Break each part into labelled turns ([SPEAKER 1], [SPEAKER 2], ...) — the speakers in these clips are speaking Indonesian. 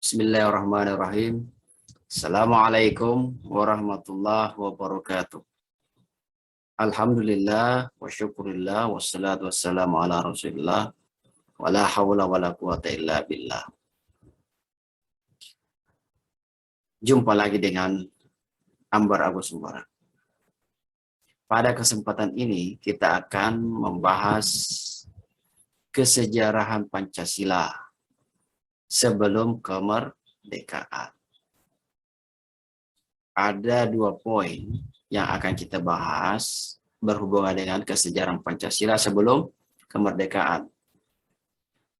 [SPEAKER 1] Bismillahirrahmanirrahim. Assalamualaikum warahmatullahi wabarakatuh. Alhamdulillah wa syukurillah wassalatu wassalamu ala rasulillah wa la hawla wa la quwata illa billah. Jumpa lagi dengan Ambar Agus Umbara. Pada kesempatan ini kita akan membahas kesejarahan Pancasila sebelum kemerdekaan. Ada 2 poin yang akan kita bahas berhubungan dengan kesejarahan Pancasila sebelum kemerdekaan.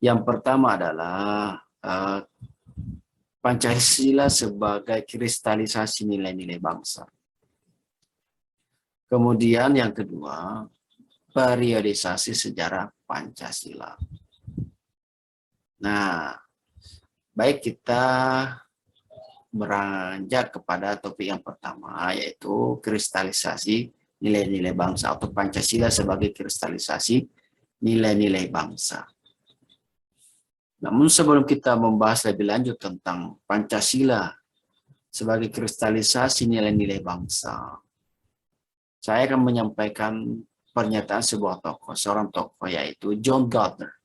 [SPEAKER 1] Yang pertama adalah Pancasila sebagai kristalisasi nilai-nilai bangsa. Kemudian yang kedua, periodisasi sejarah Pancasila. Nah, baik kita beranjak kepada topik yang pertama, yaitu kristalisasi nilai-nilai bangsa atau Pancasila sebagai kristalisasi nilai-nilai bangsa. Namun sebelum kita membahas lebih lanjut tentang Pancasila sebagai kristalisasi nilai-nilai bangsa, saya akan menyampaikan pernyataan seorang tokoh yaitu John Gardner.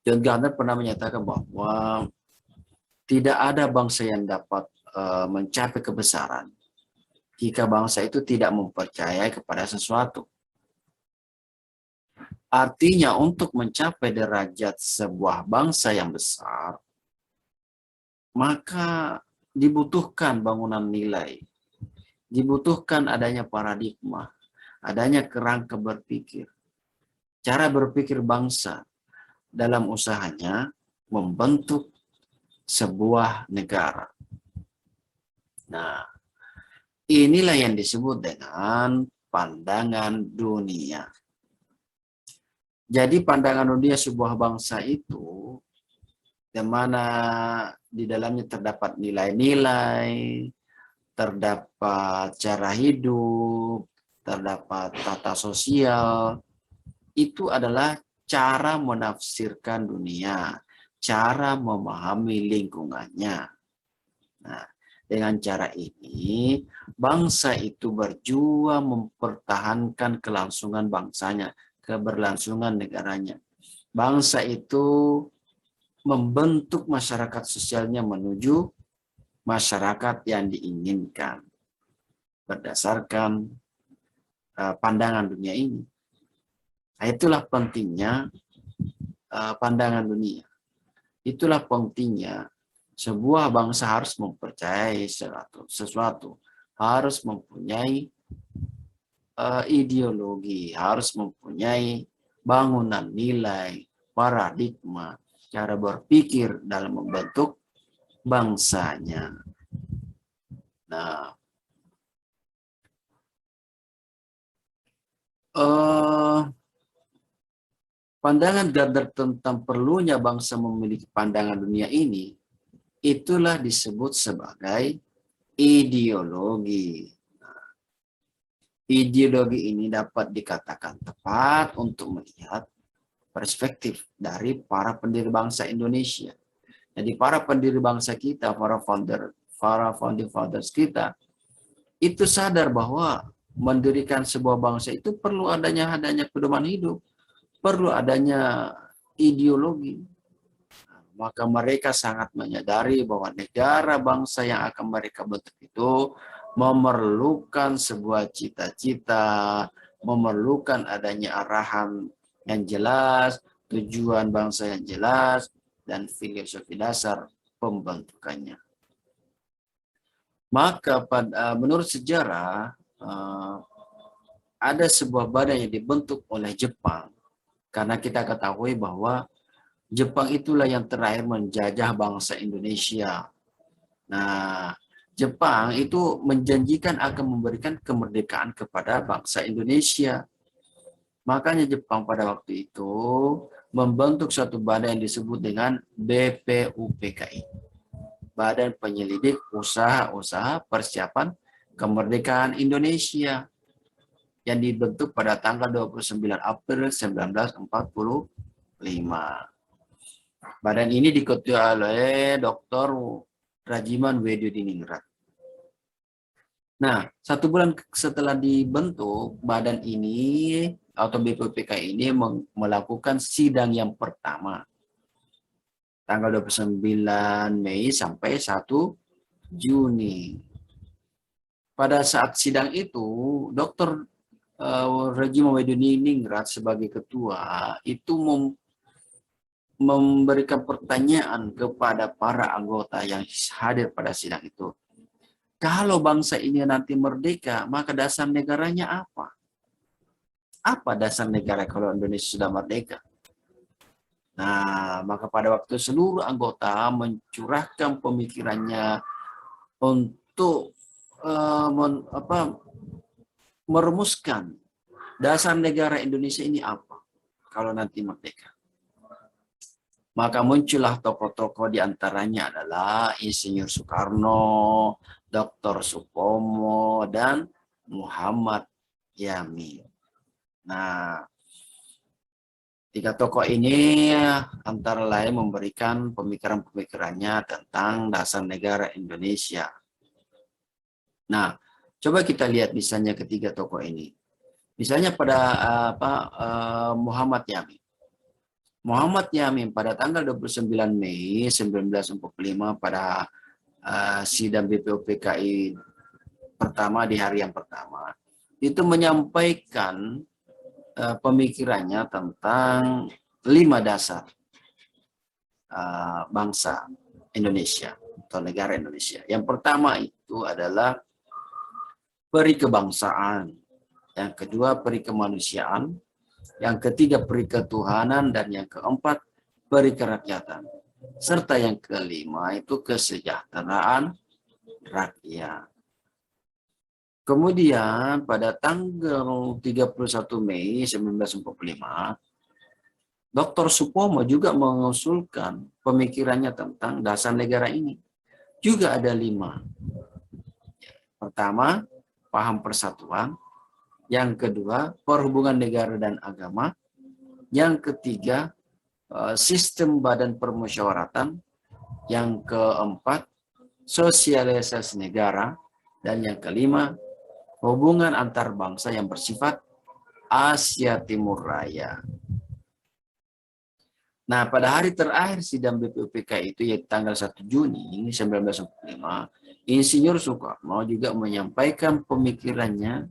[SPEAKER 1] John Gardner pernah menyatakan bahwa tidak ada bangsa yang dapat mencapai kebesaran jika bangsa itu tidak mempercayai kepada sesuatu. Artinya untuk mencapai derajat sebuah bangsa yang besar, maka dibutuhkan bangunan nilai, dibutuhkan adanya paradigma, adanya kerangka berpikir, cara berpikir bangsa dalam usahanya membentuk sebuah negara. Nah, inilah yang disebut dengan pandangan dunia. Jadi pandangan dunia sebuah bangsa itu, di mana di dalamnya terdapat nilai-nilai, terdapat cara hidup, terdapat tata sosial, itu adalah cara menafsirkan dunia, cara memahami lingkungannya. Nah, dengan cara ini, bangsa itu berjuang mempertahankan kelangsungan bangsanya, keberlangsungan negaranya. Bangsa itu membentuk masyarakat sosialnya menuju masyarakat yang diinginkan berdasarkan pandangan dunia ini. Nah, itulah pentingnya pandangan dunia. Itulah pentingnya sebuah bangsa harus mempercayai sesuatu, harus mempunyai ideologi, harus mempunyai bangunan nilai, paradigma, cara berpikir dalam membentuk bangsanya. Nah, pandangan Gardner tentang perlunya bangsa memiliki pandangan dunia ini, itulah disebut sebagai ideologi. Nah, ideologi ini dapat dikatakan tepat untuk melihat perspektif dari para pendiri bangsa Indonesia. Jadi para pendiri bangsa kita, para founding fathers kita, itu sadar bahwa mendirikan sebuah bangsa itu perlu adanya pedoman hidup, perlu adanya ideologi. Maka mereka sangat menyadari bahwa negara bangsa yang akan mereka bentuk itu memerlukan sebuah cita-cita, memerlukan adanya arahan yang jelas, tujuan bangsa yang jelas, dan filosofi dasar pembentukannya. Maka menurut sejarah, ada sebuah badan yang dibentuk oleh Jepang. Karena kita ketahui bahwa Jepang itulah yang terakhir menjajah bangsa Indonesia. Nah, Jepang itu menjanjikan akan memberikan kemerdekaan kepada bangsa Indonesia. Makanya Jepang pada waktu itu membentuk suatu badan yang disebut dengan BPUPKI. Badan Penyelidik Usaha-Usaha Persiapan Kemerdekaan Indonesia, yang dibentuk pada tanggal 29 April 1945. Badan ini diketuai oleh Dr. Rajiman Wedodiningrat. Nah, 1 bulan setelah dibentuk, badan ini atau BPUPK ini melakukan sidang yang pertama. Tanggal 29 Mei sampai 1 Juni. Pada saat sidang itu, Dr. Rajiman Wedodiningrat sebagai ketua itu memberikan pertanyaan kepada para anggota yang hadir pada sidang itu. Kalau bangsa ini nanti merdeka, maka dasar negaranya apa? Apa dasar negara kalau Indonesia sudah merdeka? Nah, maka pada waktu seluruh anggota mencurahkan pemikirannya untuk merumuskan dasar negara Indonesia ini apa kalau nanti merdeka. Maka muncullah tokoh-tokoh diantaranya adalah Insinyur Soekarno, Dr. Supomo, dan Muhammad Yamin. Nah, 3 tokoh ini antara lain memberikan pemikiran-pemikirannya tentang dasar negara Indonesia. Nah, coba kita lihat misalnya ketiga tokoh ini. Misalnya pada Muhammad Yamin. Muhammad Yamin pada tanggal 29 Mei 1945 pada sidang BPUPKI pertama di hari yang pertama itu menyampaikan pemikirannya tentang 5 dasar bangsa Indonesia atau negara Indonesia. Yang pertama itu adalah peri kebangsaan, yang kedua peri kemanusiaan, yang ketiga peri ketuhanan, dan yang keempat peri kerakyatan. Serta yang kelima itu kesejahteraan rakyat. Kemudian pada tanggal 31 Mei 1945, Dr. Supomo juga mengusulkan pemikirannya tentang dasar negara ini. Juga ada 5. Pertama, paham persatuan. Yang kedua, perhubungan negara dan agama. Yang ketiga, sistem badan permusyawaratan. Yang keempat, sosialisasi negara. Dan yang kelima, hubungan antar bangsa yang bersifat Asia Timur Raya. Nah, pada hari terakhir sidang BPUPK itu, yaitu tanggal 1 Juni 1945, Insinyur Soekarno juga menyampaikan pemikirannya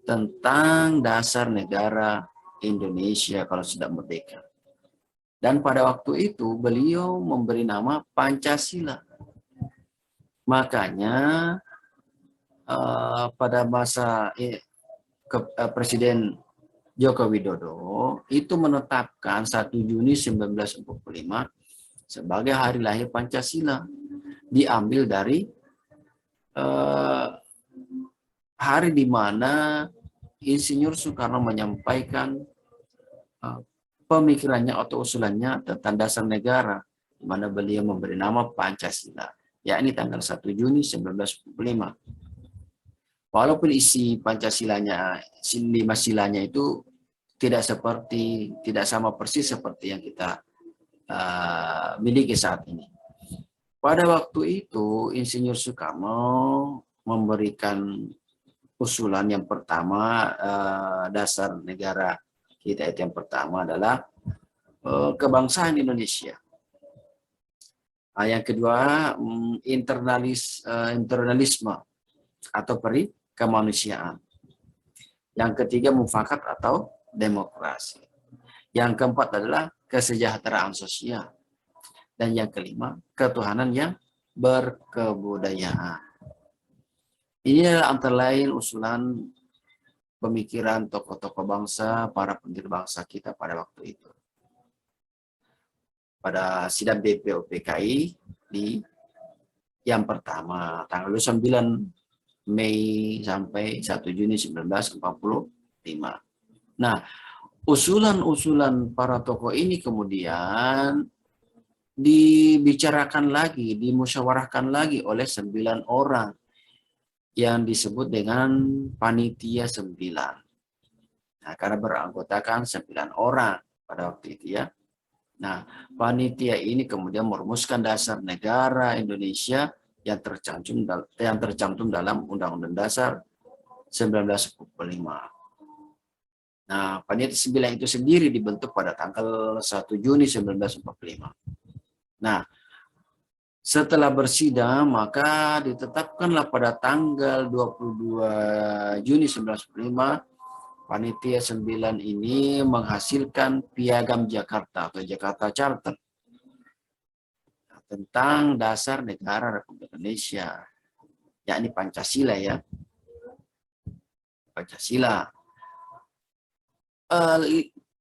[SPEAKER 1] tentang dasar negara Indonesia kalau sudah merdeka. Dan pada waktu itu beliau memberi nama Pancasila. Makanya pada masa Presiden Joko Widodo itu menetapkan 1 Juni 1945 sebagai hari lahir Pancasila. Diambil dari hari di mana Insinyur Soekarno menyampaikan pemikirannya atau usulannya tentang dasar negara, di mana beliau memberi nama Pancasila, yakni tanggal 1 Juni 1945. Walaupun isi Pancasilanya, 5 silanya itu tidak sama persis seperti yang kita miliki saat ini. Pada waktu itu, Insinyur Soekarno memberikan usulan yang pertama, dasar negara kita itu yang pertama adalah kebangsaan Indonesia. Yang kedua, internalisme atau peri kemanusiaan. Yang ketiga, mufakat atau demokrasi. Yang keempat adalah kesejahteraan sosial. Dan yang kelima, ketuhanan yang berkebudayaan. Ini adalah antara lain usulan pemikiran tokoh-tokoh bangsa, para pendiri bangsa kita pada waktu itu. Pada sidang BPUPKI di yang pertama, tanggal 9 Mei sampai 1 Juni 1945. Nah, usulan-usulan para tokoh ini kemudian dibicarakan lagi, dimusyawarahkan lagi oleh 9 orang yang disebut dengan Panitia 9. Nah, karena beranggotakan 9 orang pada waktu itu ya. Nah, panitia ini kemudian merumuskan dasar negara Indonesia yang tercantum dalam Undang-Undang Dasar 1945. Nah, panitia 9 itu sendiri dibentuk pada tanggal 1 Juni 1945. Nah, setelah bersidang, maka ditetapkanlah pada tanggal 22 Juni 1945, panitia 9 ini menghasilkan Piagam Jakarta atau Jakarta Charter tentang dasar negara Republik Indonesia, yakni Pancasila ya. Pancasila.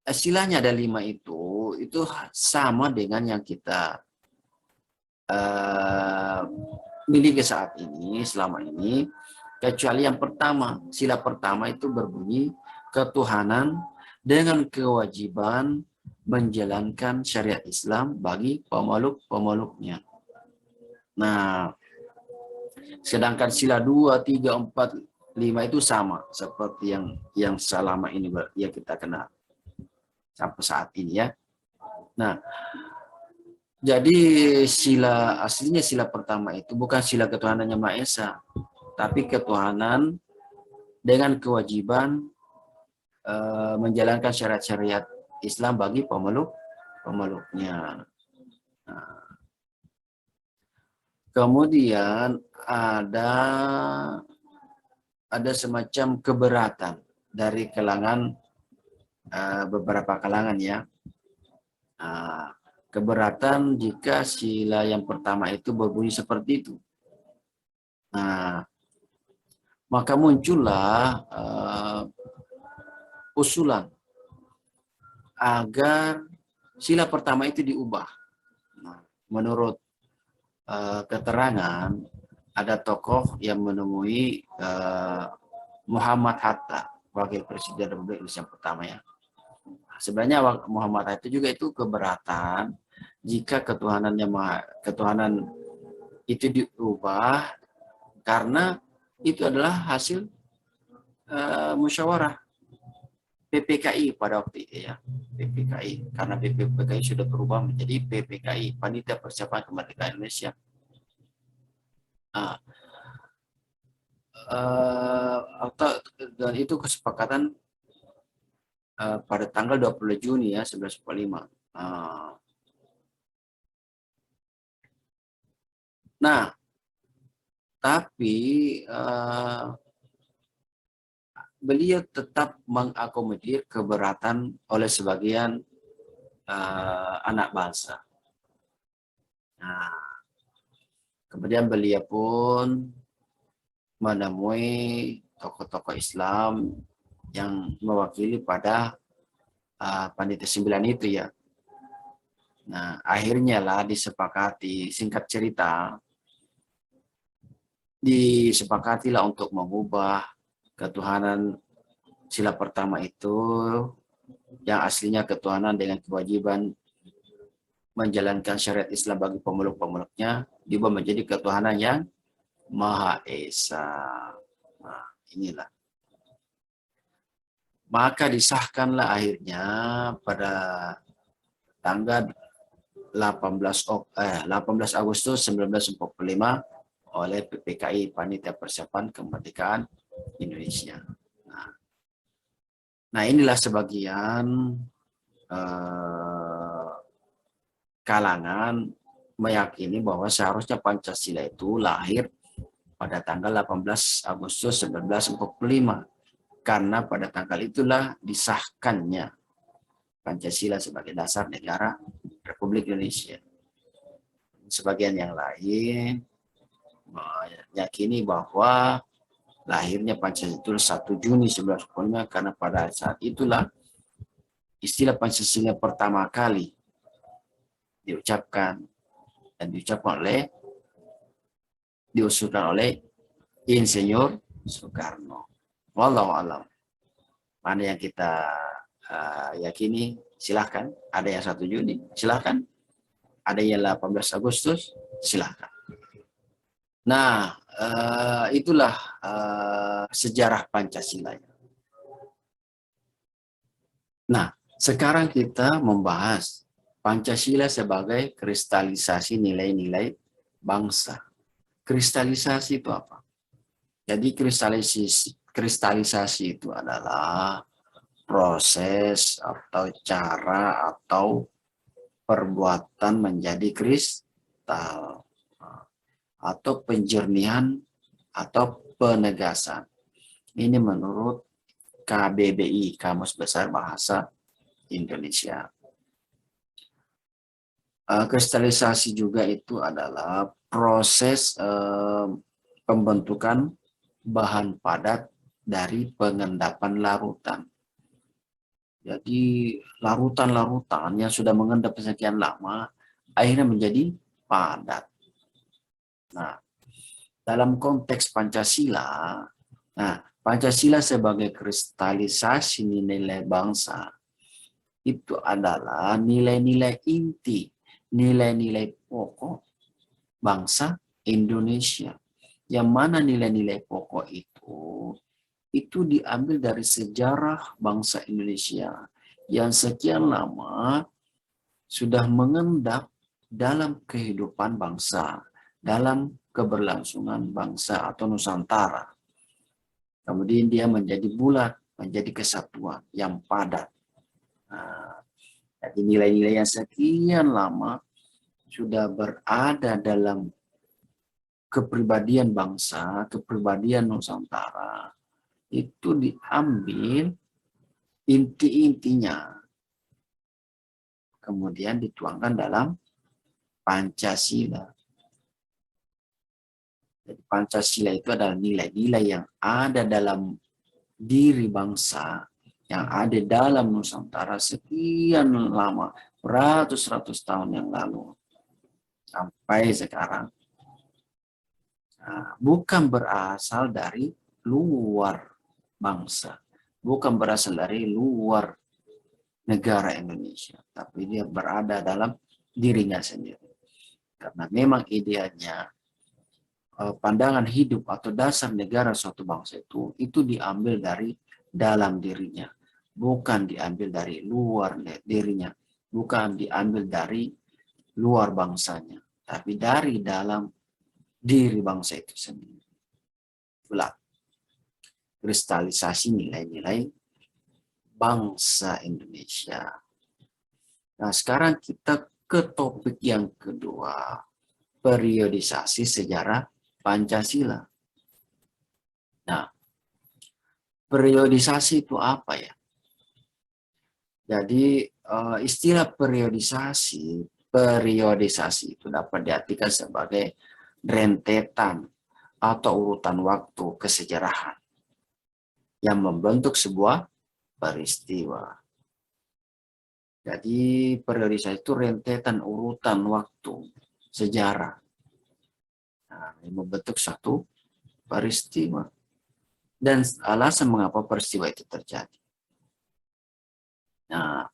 [SPEAKER 1] Silanya ada 5 itu sama dengan yang kita miliki saat ini, selama ini, kecuali yang pertama, sila pertama itu berbunyi ketuhanan dengan kewajiban menjalankan syariat Islam bagi pemeluk-pemeluknya. Nah, sedangkan sila 2, 3, 4, 5 itu sama seperti yang selama ini ya kita kenal sampai saat ini ya. Nah, jadi sila aslinya, sila pertama itu bukan sila ketuhanan Yang Maha Esa, tapi ketuhanan dengan kewajiban menjalankan syariat-syariat Islam bagi pemeluknya. Nah, kemudian ada semacam keberatan dari kalangan beberapa kalangan ya. Keberatan jika sila yang pertama itu berbunyi seperti itu. Nah, maka muncullah usulan agar sila pertama itu diubah. Nah, menurut keterangan ada tokoh yang menemui Muhammad Hatta, wakil presiden Republik Indonesia pertama ya. Sebenarnya Muhammad Hatta juga itu keberatan jika ketuhanan itu diubah karena itu adalah hasil musyawarah PPKI pada waktu itu ya. PPKI, karena PPKI sudah berubah menjadi PPKI, Panitia Persiapan Kemerdekaan Indonesia. Dan itu kesepakatan pada tanggal 20 Juni ya 1945. Nah, tapi beliau tetap mengakomodir keberatan oleh sebagian anak bangsa. Nah, kemudian beliau pun menemui tokoh-tokoh Islam yang mewakili pada panitia 9 itu ya. Nah, akhirnya lah disepakati, singkat cerita, disepakatilah untuk mengubah ketuhanan sila pertama itu yang aslinya ketuhanan dengan kewajiban menjalankan syariat Islam bagi pemeluk-pemeluknya diubah menjadi ketuhanan yang Maha Esa. Nah, inilah. Maka disahkanlah akhirnya pada tanggal 18 Agustus 1945 oleh PPKI, Panitia Persiapan Kemerdekaan Indonesia. Nah, inilah sebagian kalangan meyakini bahwa seharusnya Pancasila itu lahir pada tanggal 18 Agustus 1945. Karena pada tanggal itulah disahkannya Pancasila sebagai dasar negara Republik Indonesia. Sebagian yang lain meyakini bahwa lahirnya Pancasila itu 1 Juni 1945 karena pada saat itulah istilah Pancasila pertama kali diucapkan dan diusulkan oleh Insinyur Soekarno. Wallahu a'lam. Mana yang kita yakini, silahkan. Ada yang 1 Juni, silahkan. Ada yang 18 Agustus, silahkan. Nah, itulah sejarah Pancasila. Nah, sekarang kita membahas Pancasila sebagai kristalisasi nilai-nilai bangsa. Kristalisasi itu apa? Jadi kristalisasi itu adalah proses atau cara atau perbuatan menjadi kristal atau penjernihan atau penegasan. Ini menurut KBBI, Kamus Besar Bahasa Indonesia. Kristalisasi juga itu adalah proses pembentukan bahan padat dari pengendapan larutan. Jadi larutan-larutan yang sudah mengendap sekian lama akhirnya menjadi padat. Nah, dalam konteks Pancasila, Pancasila sebagai kristalisasi nilai bangsa itu adalah nilai-nilai inti, nilai-nilai pokok bangsa Indonesia. Yang mana nilai-nilai pokok itu diambil dari sejarah bangsa Indonesia yang sekian lama sudah mengendap dalam kehidupan bangsa, dalam keberlangsungan bangsa atau Nusantara. Kemudian dia menjadi bulat, menjadi kesatuan yang padat. Nah, jadi nilai-nilai yang sekian lama sudah berada dalam kepribadian bangsa, kepribadian Nusantara, itu diambil inti-intinya, kemudian dituangkan dalam Pancasila. Jadi Pancasila itu adalah nilai-nilai yang ada dalam diri bangsa, yang ada dalam Nusantara sekian lama, beratus-ratus tahun yang lalu, sampai sekarang. Nah, bukan berasal dari luar bangsa, bukan berasal dari luar negara Indonesia, tapi dia berada dalam dirinya sendiri. Karena memang idealnya pandangan hidup atau dasar negara suatu bangsa itu diambil dari dalam dirinya, bukan diambil dari luar dirinya, bukan diambil dari luar bangsanya, tapi dari dalam diri bangsa itu sendiri. Itulah kristalisasi nilai-nilai bangsa Indonesia. Nah, sekarang kita ke topik yang kedua, periodisasi sejarah Pancasila. Nah, periodisasi itu apa ya? Jadi istilah periodisasi itu dapat diartikan sebagai rentetan atau urutan waktu kesejarahan yang membentuk sebuah peristiwa. Jadi periodisasi itu rentetan urutan waktu sejarah yang membentuk satu peristiwa. Dan alasan mengapa peristiwa itu terjadi. Nah,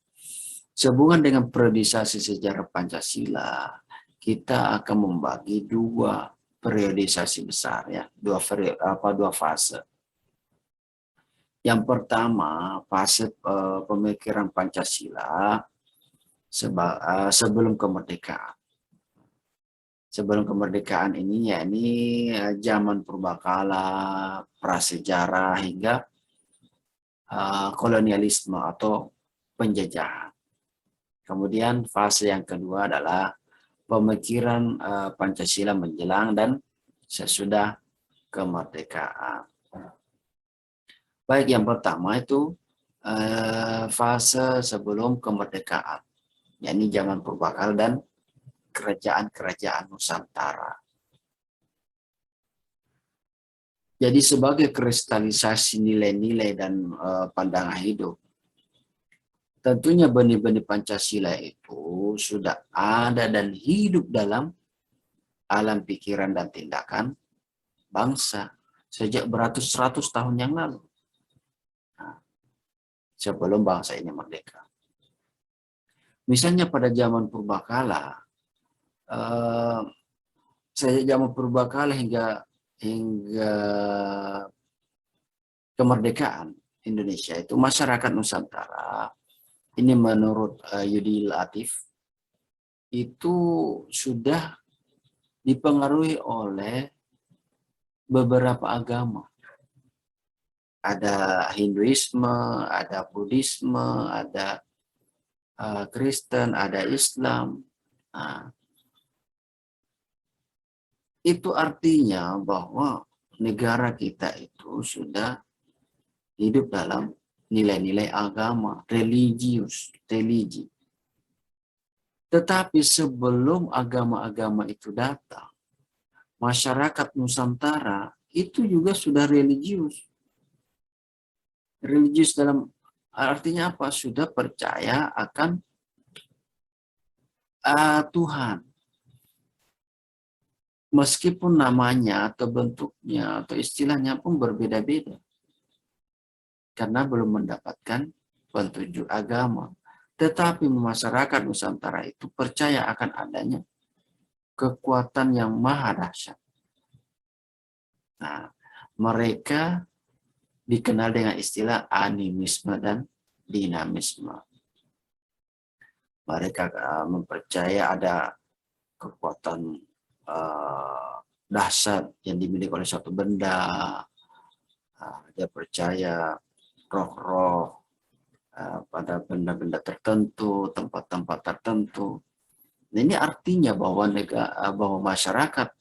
[SPEAKER 1] sehubungan dengan periodisasi sejarah Pancasila, kita akan membagi dua periodisasi besar ya, dua fase. Yang pertama, fase pemikiran Pancasila sebelum kemerdekaan. Sebelum kemerdekaan ini ya ini zaman purbakala, prasejarah hingga kolonialisme atau penjajahan. Kemudian fase yang kedua adalah pemikiran Pancasila menjelang dan sesudah kemerdekaan. Baik, yang pertama itu fase sebelum kemerdekaan, yakni zaman purbakala dan kerajaan-kerajaan Nusantara. Jadi sebagai kristalisasi nilai-nilai dan pandangan hidup, tentunya benih-benih Pancasila itu sudah ada dan hidup dalam alam pikiran dan tindakan bangsa sejak beratus-ratus tahun yang lalu. Nah, sebelum bangsa ini merdeka. Misalnya pada zaman purbakala, sejak zaman purbakala hingga kemerdekaan Indonesia itu masyarakat Nusantara ini menurut Yudi Latif itu sudah dipengaruhi oleh beberapa agama. Ada Hinduisme, ada Buddhisme, ada Kristen, ada Islam. Nah, itu artinya bahwa negara kita itu sudah hidup dalam nilai-nilai agama, religi. Tetapi sebelum agama-agama itu datang, masyarakat Nusantara itu juga sudah religius. Religius dalam artinya apa? Sudah percaya akan Tuhan. Meskipun namanya atau bentuknya atau istilahnya pun berbeda-beda. Karena belum mendapatkan petunjuk agama. Tetapi masyarakat Nusantara itu percaya akan adanya kekuatan yang maha dahsyat. Nah, mereka dikenal dengan istilah animisme dan dinamisme. Mereka mempercaya ada kekuatan dahsyat yang dimiliki oleh suatu benda. Dia percaya roh-roh pada benda-benda tertentu, tempat-tempat tertentu. Nah, ini artinya bahwa bahwa masyarakat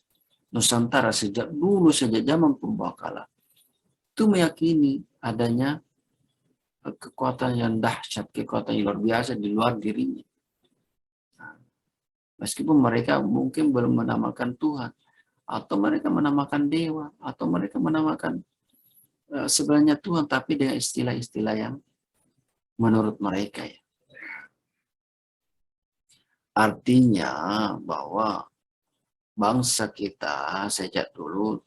[SPEAKER 1] Nusantara sejak zaman purbakala itu meyakini adanya kekuatan yang dahsyat, kekuatan yang luar biasa di luar dirinya. Meskipun mereka mungkin belum menamakan Tuhan, atau mereka menamakan dewa, atau mereka menamakan sebenarnya Tuhan, tapi dengan istilah-istilah yang menurut mereka ya. Artinya bahwa bangsa kita sejak dulu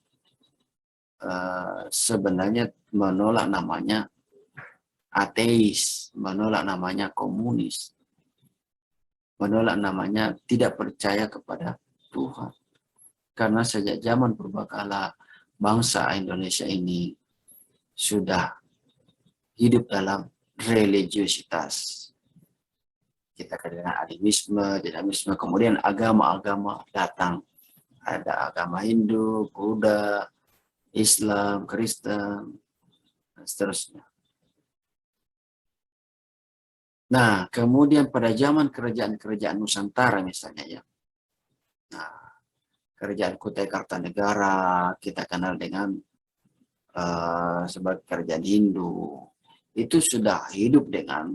[SPEAKER 1] sebenarnya menolak namanya ateis, menolak namanya komunis, menolak namanya tidak percaya kepada Tuhan. Karena sejak zaman purbakala bangsa Indonesia ini sudah hidup dalam religiositas. Kita dengan animisme, dinamisme, kemudian agama-agama datang. Ada agama Hindu, Buddha, Islam, Kristen, dan seterusnya. Nah, kemudian pada zaman kerajaan-kerajaan Nusantara misalnya ya. Nah, kerajaan Kutai Kartanegara kita kenal dengan sebagai kerajaan Hindu. Itu sudah hidup dengan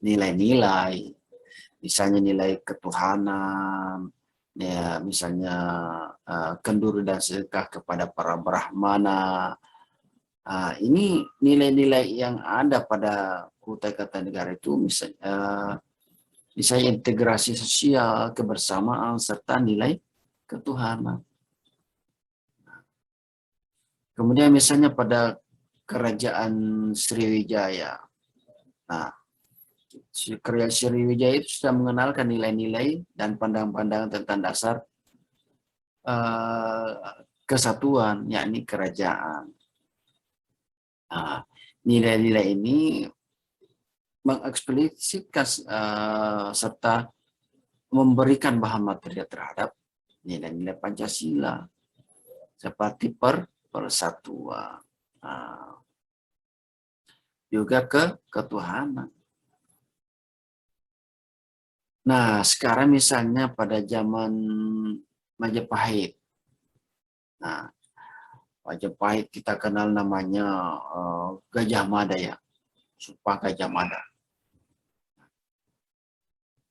[SPEAKER 1] nilai-nilai, misalnya nilai ketuhanan, ya misalnya kendur dan sedekah kepada para brahmana. Ini nilai-nilai yang ada pada Kutai Kartanegara itu misalnya integrasi sosial, kebersamaan, serta nilai ketuhanan. Kemudian misalnya pada kerajaan Sriwijaya. Nah, kerajaan Sriwijaya itu sudah mengenalkan nilai-nilai dan pandangan-pandangan tentang dasar kesatuan, yakni kerajaan. Nilai-nilai ini mengeksplisitkan serta memberikan bahan material terhadap nilai-nilai Pancasila seperti persatuan, juga ketuhanan. Nah, sekarang misalnya pada zaman Majapahit. Nah, Majapahit kita kenal namanya Gajah Mada ya, Sumpah Gajah Mada.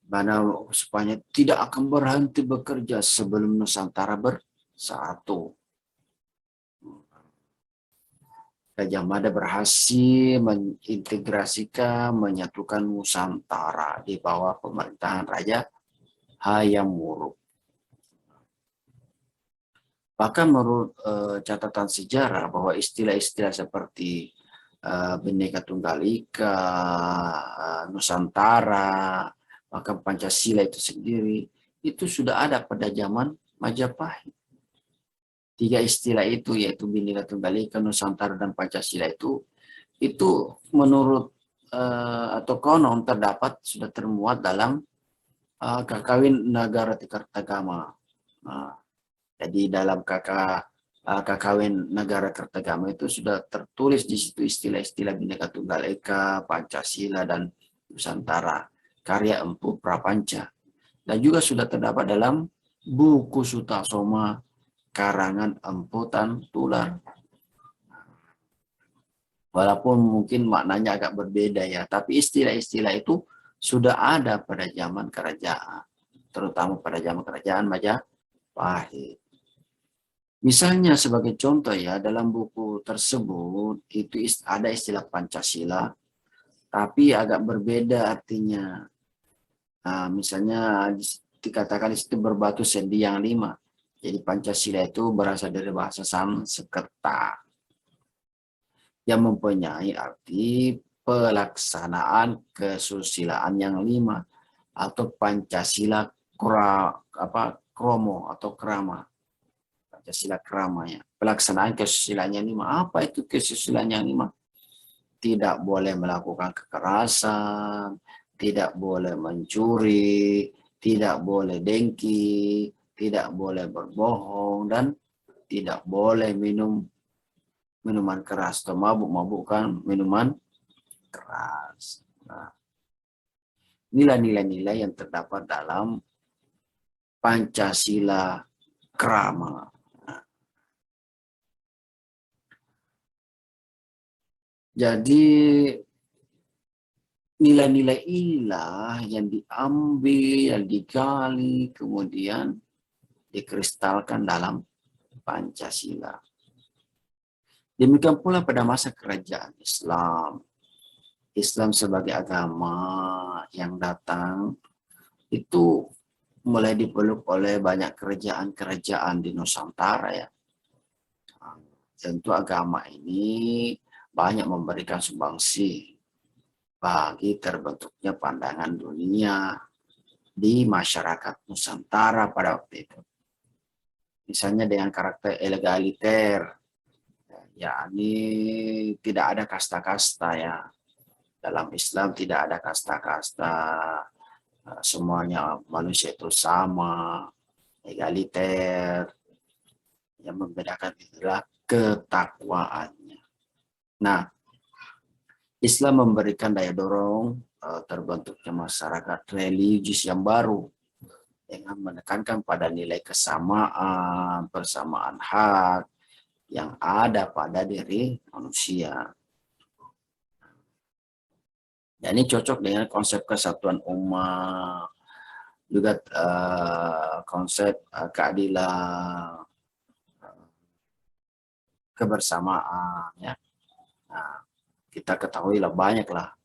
[SPEAKER 1] Mana supaya tidak akan berhenti bekerja sebelum Nusantara bersatu. Gajah Mada berhasil mengintegrasikan, menyatukan Nusantara di bawah pemerintahan Raja Hayam Wuruk. Bahkan menurut catatan sejarah bahwa istilah-istilah seperti Bhinneka Tunggal Ika, Nusantara, bahkan Pancasila itu sendiri, itu sudah ada pada zaman Majapahit. Tiga istilah itu yaitu Bhinneka Tunggal Ika, Nusantara, dan Pancasila itu menurut atau konon terdapat sudah termuat dalam Kakawin Nagara Kertagama. Jadi dalam Kakawin Negara Kertagama itu sudah tertulis di situ istilah-istilah Bhinneka Tunggal Ika, Pancasila, dan Nusantara, karya Empu Prapanca. Dan juga sudah terdapat dalam buku Sutasoma karangan Empu Tantular. Walaupun mungkin maknanya agak berbeda ya, tapi istilah-istilah itu sudah ada pada zaman kerajaan, terutama pada zaman kerajaan Majapahit. Misalnya sebagai contoh ya, dalam buku tersebut itu ada istilah Pancasila, tapi agak berbeda artinya. Nah, misalnya dikatakan di situ berbatu sendi yang 5. Jadi Pancasila itu berasal dari bahasa Sanskerta yang mempunyai arti pelaksanaan kesusilaan yang 5 atau Pancasila kromo atau krama. Pancasila krama ya. Pelaksanaan kesusilaan yang 5. Apa itu kesusilaan yang 5? Tidak boleh melakukan kekerasan, tidak boleh mencuri, tidak boleh dengki, tidak boleh berbohong, dan tidak boleh minum minuman keras atau mabuk-mabukan minuman keras. Nah, nilai-nilai yang terdapat dalam Pancasila Krama. Nah, jadi nilai-nilai inilah yang diambil, yang digali, kemudian dikristalkan dalam Pancasila. Demikian pula pada masa kerajaan Islam. Islam sebagai agama yang datang itu mulai dipeluk oleh banyak kerajaan-kerajaan di Nusantara ya. Tentu agama ini banyak memberikan sumbangsi bagi terbentuknya pandangan dunia di masyarakat Nusantara pada waktu itu. Misalnya dengan karakter egaliter, yakni tidak ada kasta-kasta ya. Dalam Islam tidak ada kasta-kasta, semuanya manusia itu sama, egaliter. Yang membedakan itulah ketakwaannya. Nah, Islam memberikan daya dorong terbentuknya masyarakat religius yang baru dengan menekankan pada nilai kesamaan, persamaan hak yang ada pada diri manusia. Dan ini cocok dengan konsep kesatuan umat, juga konsep keadilan, kebersamaan. Ya. Nah, kita ketahui lah banyaklah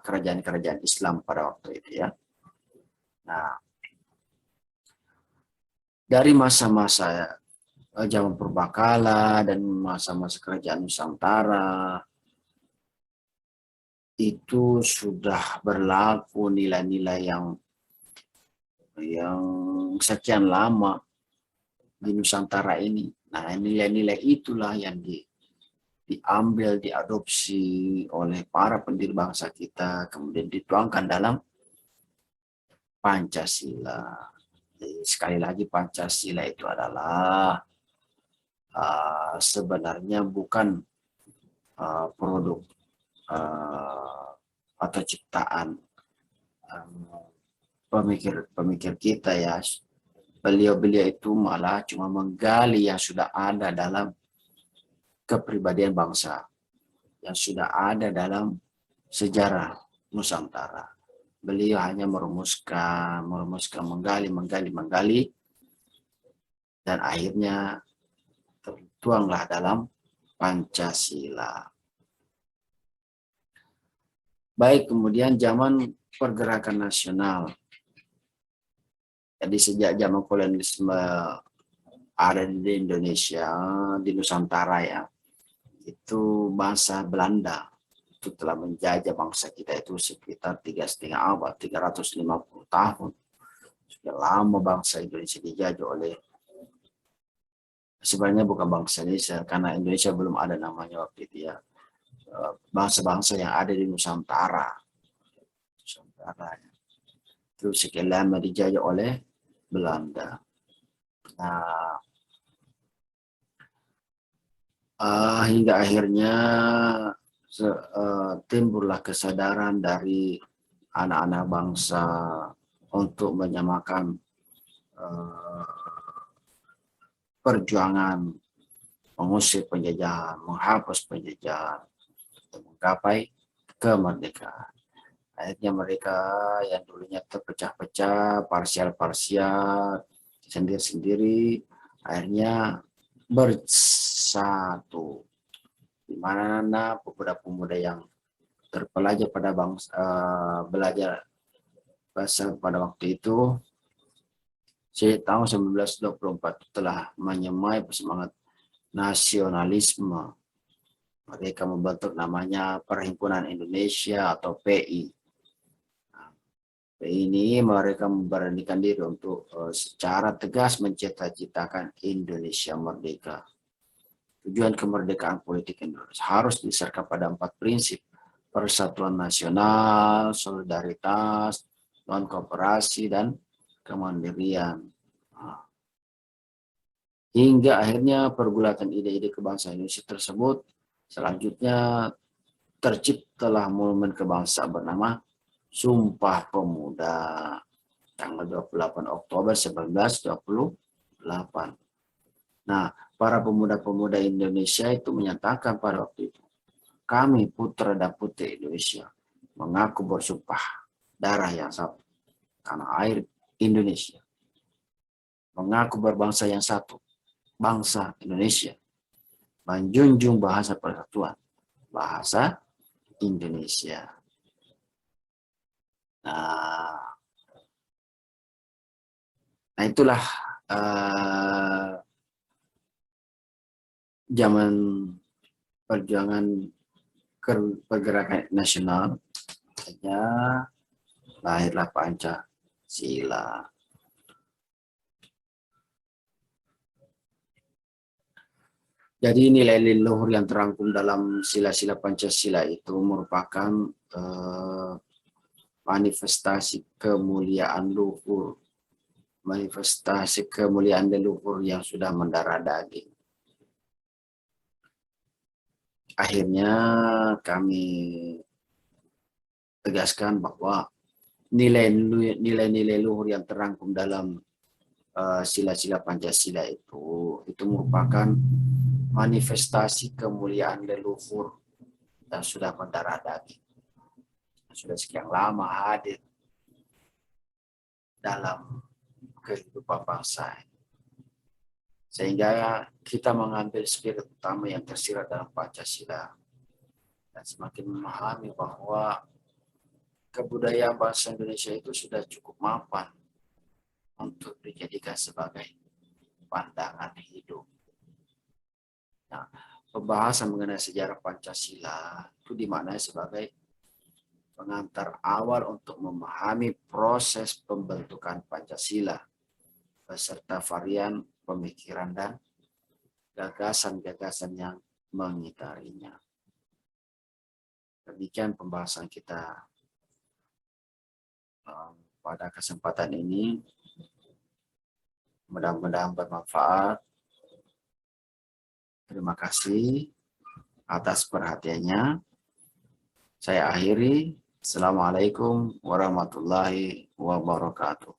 [SPEAKER 1] kerajaan-kerajaan Islam pada waktu itu ya. Nah, dari masa-masa zaman purbakala dan masa-masa kerajaan Nusantara itu sudah berlaku nilai-nilai yang sekian lama di Nusantara ini. Nah, nilai-nilai itulah yang diambil, diadopsi oleh para pendiri bangsa kita, kemudian dituangkan dalam Pancasila. Jadi, sekali lagi Pancasila itu adalah sebenarnya bukan produk atau ciptaan pemikir kita ya. Beliau-beliau itu malah cuma menggali yang sudah ada dalam kepribadian bangsa, yang sudah ada dalam sejarah Nusantara. Beliau hanya merumuskan, menggali, dan akhirnya tertuanglah dalam Pancasila. Baik, kemudian zaman pergerakan nasional. Jadi sejak zaman kolonialisme ada di Indonesia, di Nusantara ya, itu bangsa Belanda itu telah menjajah bangsa kita itu sekitar 3,5 abad, 350 tahun. Sudah lama bangsa Indonesia dijajah oleh, sebenarnya bukan bangsa Indonesia, karena Indonesia belum ada namanya waktu itu ya, bangsa-bangsa yang ada di Nusantara. itu sekian lama dijajah oleh Belanda. Nah, hingga akhirnya timbullah kesadaran dari anak-anak bangsa untuk menyamakan perjuangan mengusir penjajahan, menghapus penjajahan, untuk menggapai kemerdekaan. Akhirnya mereka yang dulunya terpecah-pecah, parsial-parsial, sendiri-sendiri, akhirnya bersatu. Di mana pemuda-pemuda yang terpelajar pada belajar bahasa pada waktu itu, tahun 1924 telah menyemai semangat nasionalisme. Mereka membentuk namanya Perhimpunan Indonesia atau PI. PI ini mereka memberanikan diri untuk secara tegas mencita-citakan Indonesia merdeka. Tujuan kemerdekaan politik Indonesia harus diserahkan pada 4 prinsip: persatuan nasional, solidaritas, non-kooperasi, dan kemandirian. Hingga akhirnya pergulatan ide-ide kebangsaan Indonesia tersebut selanjutnya terciptalah monumen kebangsaan bernama Sumpah Pemuda tanggal 28 Oktober 1928. Nah, para pemuda-pemuda Indonesia itu menyatakan pada waktu itu, kami putra dan putri Indonesia mengaku bersumpah darah yang satu, tanah air Indonesia, mengaku berbangsa yang satu, bangsa Indonesia, menjunjung bahasa persatuan, bahasa Indonesia. Nah itulah zaman perjuangan pergerakan nasional, hanya lahirlah Pancasila. Jadi nilai leluhur yang terangkum dalam sila-sila Pancasila itu merupakan manifestasi kemuliaan luhur, manifestasi kemuliaan leluhur yang sudah mendarah daging. Akhirnya kami tegaskan bahwa nilai-nilai luhur yang terangkum dalam sila-sila Pancasila itu merupakan manifestasi kemuliaan leluhur yang sudah mendarah daging, sudah sekian lama hadir dalam kehidupan bangsa. Sehingga kita mengambil spirit utama yang tersirat dalam Pancasila dan semakin memahami bahwa kebudayaan bangsa Indonesia itu sudah cukup mapan untuk dijadikan sebagai pandangan hidup. Nah, pembahasan mengenai sejarah Pancasila itu dimaknai sebagai pengantar awal untuk memahami proses pembentukan Pancasila beserta varian pemikiran dan gagasan-gagasan yang mengitarinya. Demikian pembahasan kita pada kesempatan ini. Mudah-mudahan bermanfaat. Terima kasih atas perhatiannya. Saya akhiri. Assalamualaikum warahmatullahi wabarakatuh.